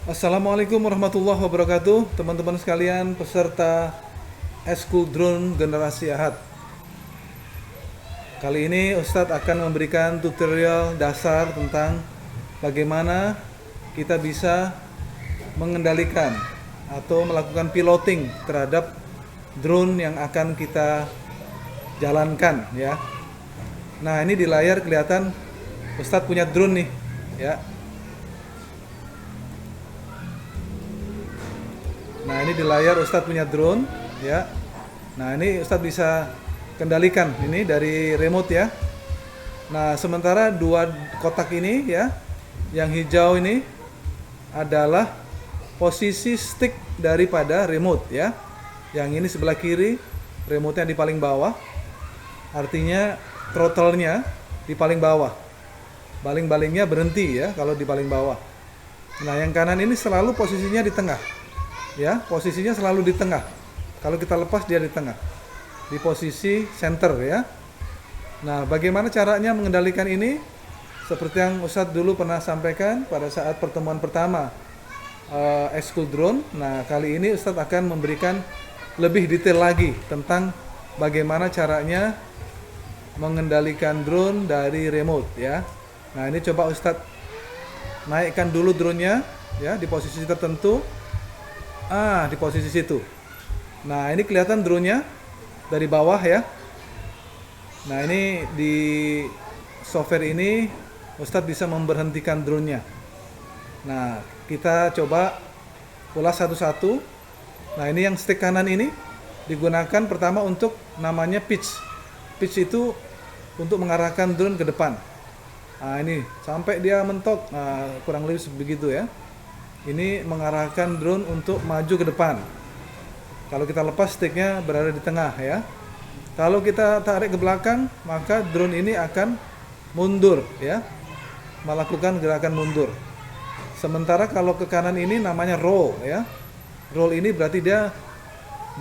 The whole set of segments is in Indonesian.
Assalamualaikum warahmatullahi wabarakatuh, teman-teman sekalian peserta Eskul Drone Generasi Ahad. Kali ini Ustadz akan memberikan tutorial dasar tentang bagaimana kita bisa mengendalikan atau melakukan piloting terhadap drone yang akan kita jalankan ya. Nah, ini di layar kelihatan Ustadz punya drone nih ya. Nah, ini di layar Ustadz punya drone ya. Nah, ini Ustadz bisa kendalikan ini dari remote ya. Nah, sementara dua kotak ini ya, yang hijau ini adalah posisi stick daripada remote ya. Yang ini sebelah kiri, remote-nya di paling bawah. Artinya throttle-nya di paling bawah. Baling-balingnya berhenti ya kalau di paling bawah. Nah, yang kanan ini selalu posisinya di tengah. Ya, posisinya selalu di tengah. Kalau kita lepas dia di tengah, di posisi center ya. Nah, bagaimana caranya mengendalikan ini? Seperti yang Ustadz dulu pernah sampaikan pada saat pertemuan pertama Eskul Drone. Nah, kali ini Ustadz akan memberikan lebih detail lagi tentang bagaimana caranya mengendalikan drone dari remote ya. Nah, ini coba Ustadz naikkan dulu drone-nya ya di posisi tertentu. Di posisi situ. Nah, ini kelihatan drone-nya dari bawah ya. Nah, ini di software ini Ustadz bisa memberhentikan drone-nya. Nah, kita coba ulas satu-satu. Nah, ini yang stick kanan ini digunakan pertama untuk namanya pitch. Pitch itu untuk mengarahkan drone ke depan. Nah, ini sampai dia mentok. Nah, kurang lebih begitu ya. Ini mengarahkan drone untuk maju ke depan. Kalau kita lepas sticknya berada di tengah ya. Kalau kita tarik ke belakang, maka drone ini akan mundur ya, melakukan gerakan mundur. Sementara kalau ke kanan ini namanya roll ya. Roll ini berarti dia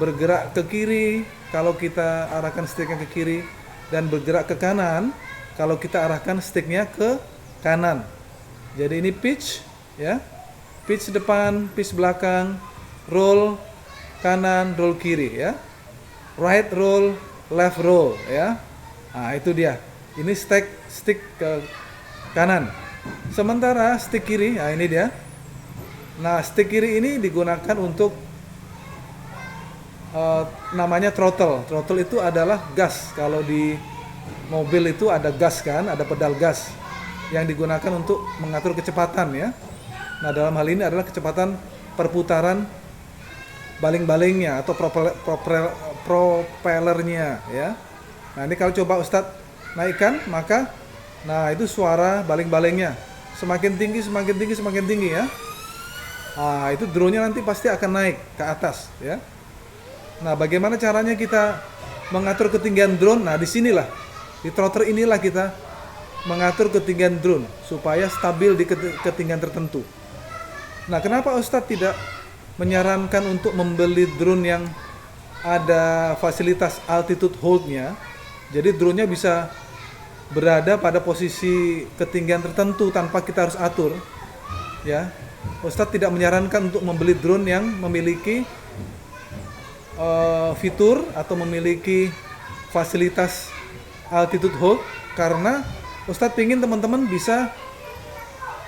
bergerak ke kiri kalau kita arahkan sticknya ke kiri, dan bergerak ke kanan kalau kita arahkan sticknya ke kanan. Jadi ini pitch ya. Pitch depan, pitch belakang, roll kanan, roll kiri ya. Right roll, left roll ya. Nah, itu dia. Ini stick ke kanan. Sementara stick kiri, nah ini dia. Nah, stick kiri ini digunakan untuk namanya throttle. Throttle itu adalah gas. Kalau di mobil itu ada gas kan, ada pedal gas yang digunakan untuk mengatur kecepatan ya. Nah, dalam hal ini adalah kecepatan perputaran baling-balingnya atau propellernya ya. Nah, ini kalau coba Ustadz naikkan, maka nah itu suara baling-balingnya semakin tinggi, semakin tinggi, semakin tinggi ya. Nah, itu drone-nya nanti pasti akan naik ke atas ya. Nah, bagaimana caranya kita mengatur ketinggian drone? Nah, disinilah di throttle inilah kita mengatur ketinggian drone supaya stabil di ketinggian tertentu. Nah, kenapa Ustadz tidak menyarankan untuk membeli drone yang ada fasilitas altitude hold-nya? Jadi drone-nya bisa berada pada posisi ketinggian tertentu tanpa kita harus atur. Ya, Ustadz tidak menyarankan untuk membeli drone yang memiliki fitur atau memiliki fasilitas altitude hold, karena Ustadz ingin teman-teman bisa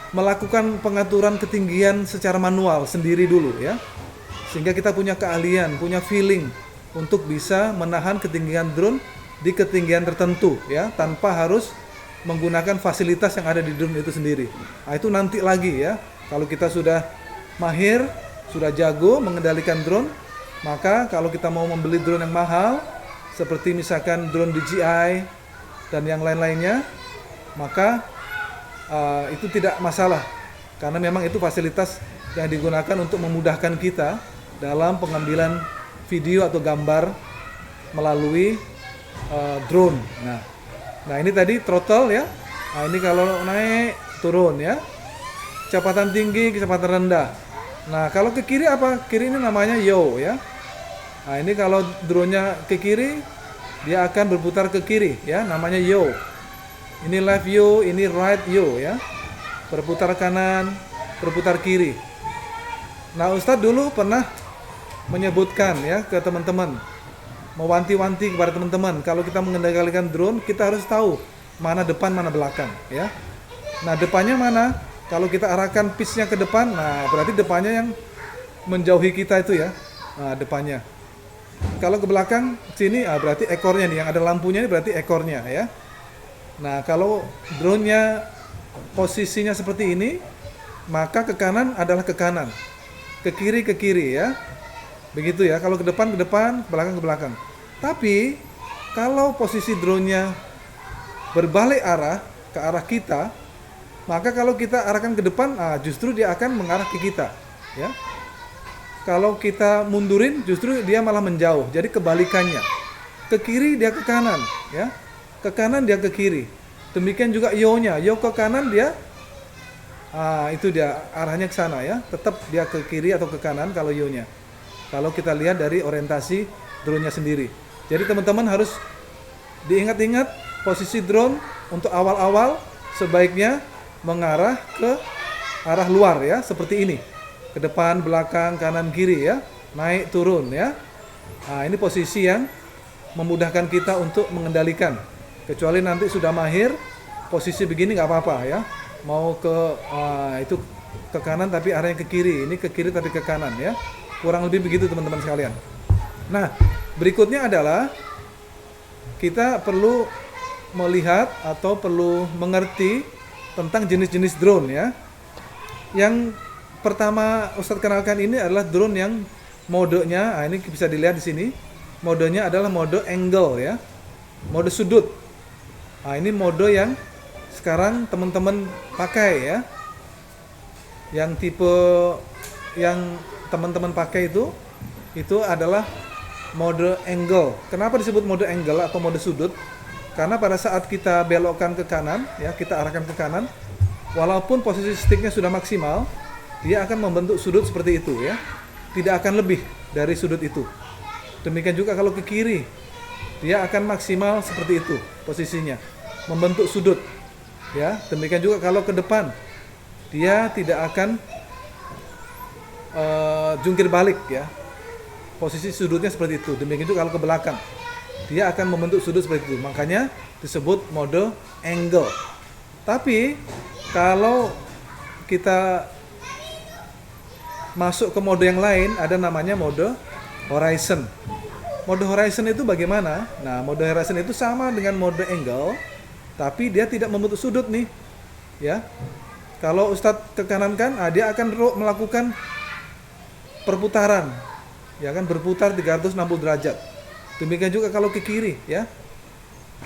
melakukan pengaturan ketinggian secara manual sendiri dulu ya, sehingga kita punya keahlian, punya feeling untuk bisa menahan ketinggian drone di ketinggian tertentu ya, tanpa harus menggunakan fasilitas yang ada di drone itu sendiri. Nah, itu nanti lagi ya, kalau kita sudah mahir, sudah jago mengendalikan drone, maka kalau kita mau membeli drone yang mahal seperti misalkan drone DJI dan yang lain-lainnya, maka itu tidak masalah, karena memang itu fasilitas yang digunakan untuk memudahkan kita dalam pengambilan video atau gambar melalui drone. Nah ini tadi throttle ya. Nah, ini kalau naik turun ya, kecepatan tinggi, kecepatan rendah. Nah, kalau ke kiri apa? Kiri ini namanya yaw ya. Nah, ini kalau drone-nya ke kiri, dia akan berputar ke kiri ya, namanya yaw. Ini left yaw, ini right yaw ya. Berputar kanan, berputar kiri. Nah, Ustadz dulu pernah menyebutkan ya ke teman-teman, mewanti-wanti kepada teman-teman, kalau kita mengendalikan drone, kita harus tahu mana depan, mana belakang, ya. Nah, depannya mana? Kalau kita arahkan pitch-nya ke depan, nah berarti depannya yang menjauhi kita itu ya, nah, depannya. Kalau ke belakang sini, berarti ekornya nih, yang ada lampunya ini berarti ekornya ya. Nah, kalau drone-nya posisinya seperti ini, maka ke kanan adalah ke kanan, ke kiri ya. Begitu ya, kalau ke depan, ke belakang ke belakang. Tapi kalau posisi drone-nya berbalik arah ke arah kita, maka kalau kita arahkan ke depan, justru dia akan mengarah ke kita, ya. Kalau kita mundurin, justru dia malah menjauh. Jadi kebalikannya, ke kiri dia ke kanan, ya. Ke kanan dia ke kiri. Demikian juga yo-nya, yo ke kanan dia, itu dia arahnya ke sana ya. Tetap dia ke kiri atau ke kanan kalau yo-nya. Kalau kita lihat dari orientasi drone-nya sendiri. Jadi teman-teman harus diingat-ingat posisi drone untuk awal-awal sebaiknya mengarah ke arah luar ya, seperti ini. Ke depan, belakang, kanan, kiri ya. Naik, turun ya. Nah, ini posisi yang memudahkan kita untuk mengendalikan. Kecuali nanti sudah mahir, posisi begini nggak apa-apa ya. Mau ke itu ke kanan tapi arahnya ke kiri, ini ke kiri tapi ke kanan ya. Kurang lebih begitu teman-teman sekalian. Nah, berikutnya adalah kita perlu melihat atau perlu mengerti tentang jenis-jenis drone ya. Yang pertama Ustadz kenalkan ini adalah drone yang modenya, ini bisa dilihat di sini. Modenya adalah mode angle ya. Mode sudut. Nah, ini mode yang sekarang teman-teman pakai ya. Yang tipe yang teman-teman pakai itu adalah mode angle. Kenapa disebut mode angle atau mode sudut? Karena pada saat kita belokkan ke kanan, ya kita arahkan ke kanan, walaupun posisi sticknya sudah maksimal, dia akan membentuk sudut seperti itu ya. Tidak akan lebih dari sudut itu. Demikian juga kalau ke kiri, dia akan maksimal seperti itu posisinya, membentuk sudut. Ya, demikian juga kalau ke depan, dia tidak akan jungkir balik ya. Posisi sudutnya seperti itu. Demikian juga kalau ke belakang, dia akan membentuk sudut seperti itu. Makanya disebut mode angle. Tapi kalau kita masuk ke mode yang lain, ada namanya mode horizon. Mode horizon itu bagaimana? Nah, mode horizon itu sama dengan mode angle, tapi dia tidak membentuk sudut nih. Ya. Kalau Ustadz ke kanan kan, dia akan melakukan perputaran. Ya kan, berputar 360 derajat. Demikian juga kalau ke kiri ya.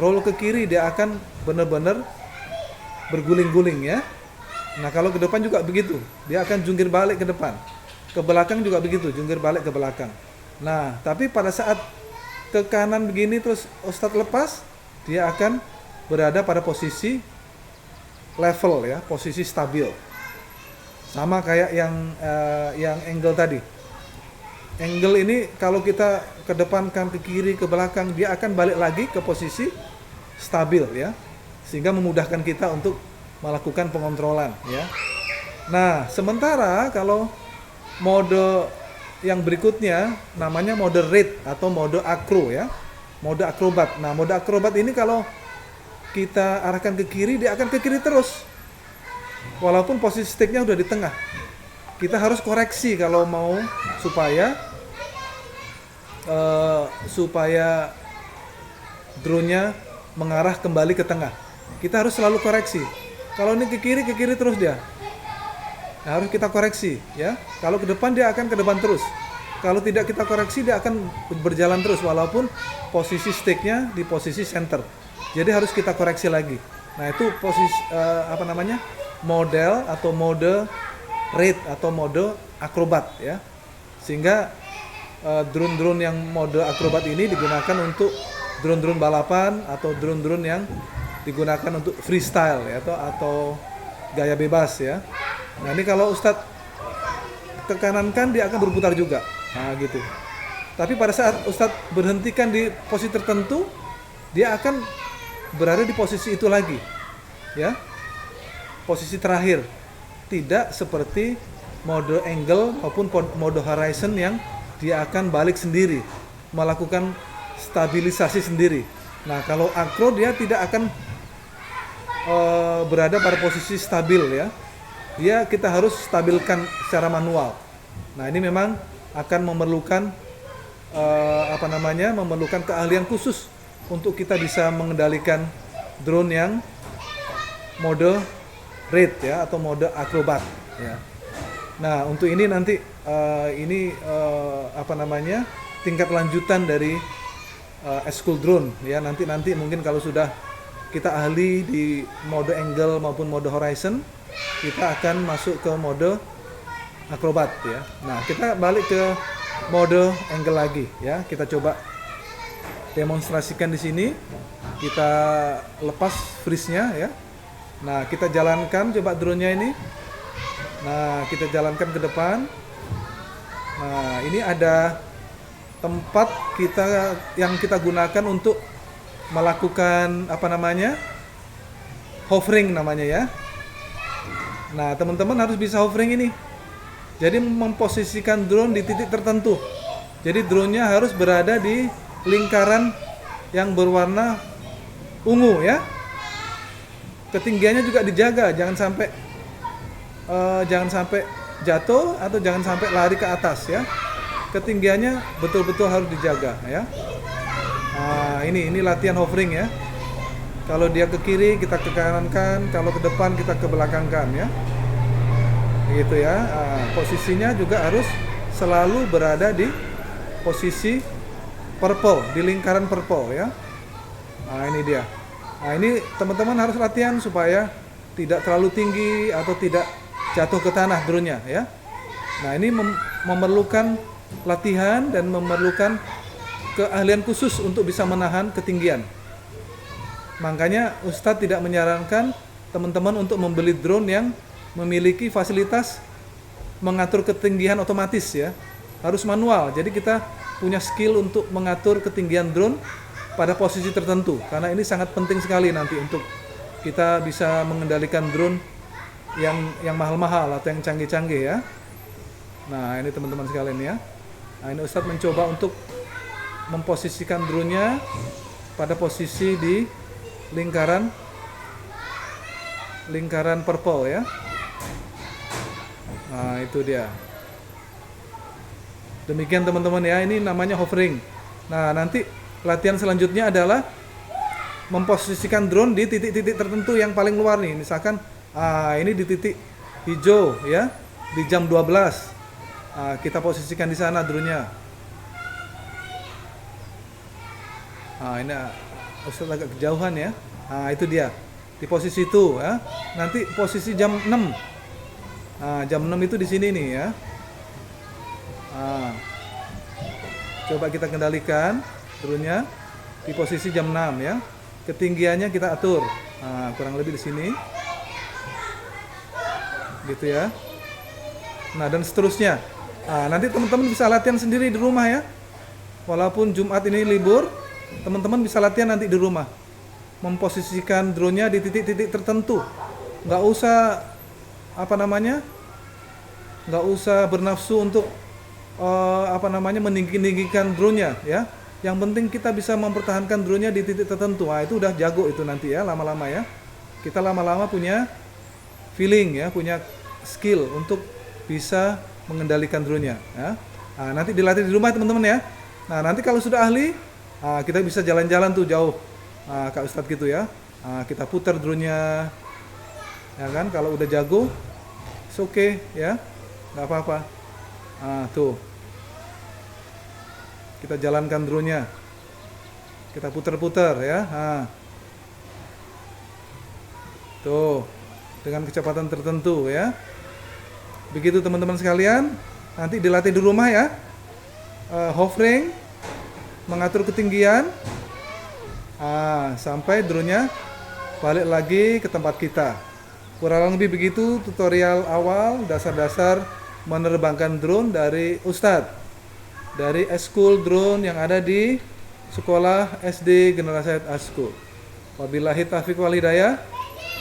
Roll ke kiri dia akan benar-benar berguling-guling ya. Nah, kalau ke depan juga begitu. Dia akan jungkir balik ke depan. Ke belakang juga begitu, jungkir balik ke belakang. Nah, tapi pada saat ke kanan begini terus Ustadz lepas, dia akan berada pada posisi level ya, posisi stabil. Sama kayak yang angle tadi. Angle ini kalau kita kedepankan ke kiri ke belakang, dia akan balik lagi ke posisi stabil ya, sehingga memudahkan kita untuk melakukan pengontrolan ya. Nah, sementara kalau mode yang berikutnya namanya mode raid atau mode acro ya, mode akrobat. Nah, mode akrobat ini kalau kita arahkan ke kiri, dia akan ke kiri terus, walaupun posisi sticknya udah di tengah. Kita harus koreksi kalau mau supaya drone-nya mengarah kembali ke tengah. Kita harus selalu koreksi. Kalau ini ke kiri terus dia. Nah, harus kita koreksi ya. Kalau ke depan dia akan ke depan terus. Kalau tidak kita koreksi dia akan berjalan terus walaupun posisi sticknya di posisi center. Jadi harus kita koreksi lagi. Nah, itu posisi model atau mode raid atau mode akrobat ya. Sehingga drone-drone yang mode akrobat ini digunakan untuk drone-drone balapan atau drone-drone yang digunakan untuk freestyle ya, atau gaya bebas ya. Nah, ini kalau Ustadz ke kanan kan dia akan berputar juga. Nah, gitu. Tapi pada saat Ustadz berhentikan di posisi tertentu, dia akan berada di posisi itu lagi. Ya. Posisi terakhir. Tidak seperti mode angle maupun mode horizon yang dia akan balik sendiri, melakukan stabilisasi sendiri. Nah, kalau acro dia tidak akan berada pada posisi stabil ya. Kita harus stabilkan secara manual. Nah, ini memang akan memerlukan memerlukan keahlian khusus untuk kita bisa mengendalikan drone yang mode raid ya atau mode acrobat ya. Nah, untuk ini nanti tingkat lanjutan dari school drone ya. Nanti mungkin kalau sudah kita ahli di mode angle maupun mode horizon, kita akan masuk ke mode acrobat ya. Nah, kita balik ke mode angle lagi ya. Kita coba demonstrasikan di sini. Kita lepas freeze-nya ya. Nah, kita jalankan coba drone-nya ini. Nah, kita jalankan ke depan. Nah, ini ada tempat yang kita gunakan untuk melakukan hovering namanya ya. Nah, teman-teman harus bisa hovering ini. Jadi memposisikan drone di titik tertentu. Jadi drone-nya harus berada di lingkaran yang berwarna ungu ya. Ketinggiannya juga dijaga, jangan sampai jatuh atau jangan sampai lari ke atas ya. Ketinggiannya betul-betul harus dijaga ya. Nah, ini latihan hovering ya. Kalau dia ke kiri kita ke kanankan, kalau ke depan kita ke belakangkan ya. Gitu ya. Posisinya juga harus selalu berada di posisi purple, di lingkaran purple ya. Nah, ini dia. Nah, ini teman-teman harus latihan supaya tidak terlalu tinggi atau tidak jatuh ke tanah drone-nya ya. Nah, ini memerlukan latihan dan memerlukan keahlian khusus untuk bisa menahan ketinggian. Makanya Ustadz tidak menyarankan teman-teman untuk membeli drone yang memiliki fasilitas mengatur ketinggian otomatis ya. Harus manual. Jadi kita punya skill untuk mengatur ketinggian drone pada posisi tertentu. Karena ini sangat penting sekali nanti untuk kita bisa mengendalikan drone yang mahal-mahal atau yang canggih-canggih ya. Nah, ini teman-teman sekalian ya. Nah, ini Ustadz mencoba untuk memposisikan drone-nya pada posisi di lingkaran purple ya. Nah, itu dia. Demikian teman-teman ya, ini namanya hovering. Nah, nanti latihan selanjutnya adalah memposisikan drone di titik-titik tertentu yang paling luar nih. Misalkan ini di titik hijau ya, di jam 12. Kita posisikan di sana drone-nya. Ini Ustaz agak kejauhan ya. Itu dia. Di posisi itu ya. Nanti posisi jam 6. Jam 6 itu di sini nih ya. Coba kita kendalikan drone-nya di posisi jam 6 ya. Ketinggiannya kita atur. Kurang lebih di sini. Gitu ya. Nah, dan seterusnya. Nanti teman-teman bisa latihan sendiri di rumah ya. Walaupun Jumat ini libur, teman-teman bisa latihan nanti di rumah. Memposisikan drone-nya di titik-titik tertentu. Nggak usah nggak usah bernafsu untuk meninggikan drone-nya ya. Yang penting kita bisa mempertahankan drone-nya di titik tertentu. Itu udah jago itu nanti ya, lama-lama ya. Kita lama-lama punya feeling ya, punya skill untuk bisa mengendalikan drone-nya ya. Nanti dilatih di rumah teman-teman ya. Nah, nanti kalau sudah ahli, kita bisa jalan-jalan tuh jauh, Kak Ustadz gitu ya. Kita putar drone-nya, ya kan? Kalau udah jago, it's okay ya, nggak apa-apa. Tuh, kita jalankan drone-nya, kita putar-putar ya. Tuh, dengan kecepatan tertentu ya. Begitu teman-teman sekalian, nanti dilatih di rumah ya. Hovering, mengatur ketinggian, sampai drone-nya balik lagi ke tempat kita. Kurang lebih begitu tutorial awal dasar-dasar menerbangkan drone dari Ustadz, dari School Drone yang ada di Sekolah SD Generasi School. Wabillahi taufiq wal hidayah.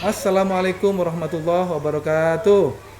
Assalamualaikum warahmatullahi wabarakatuh.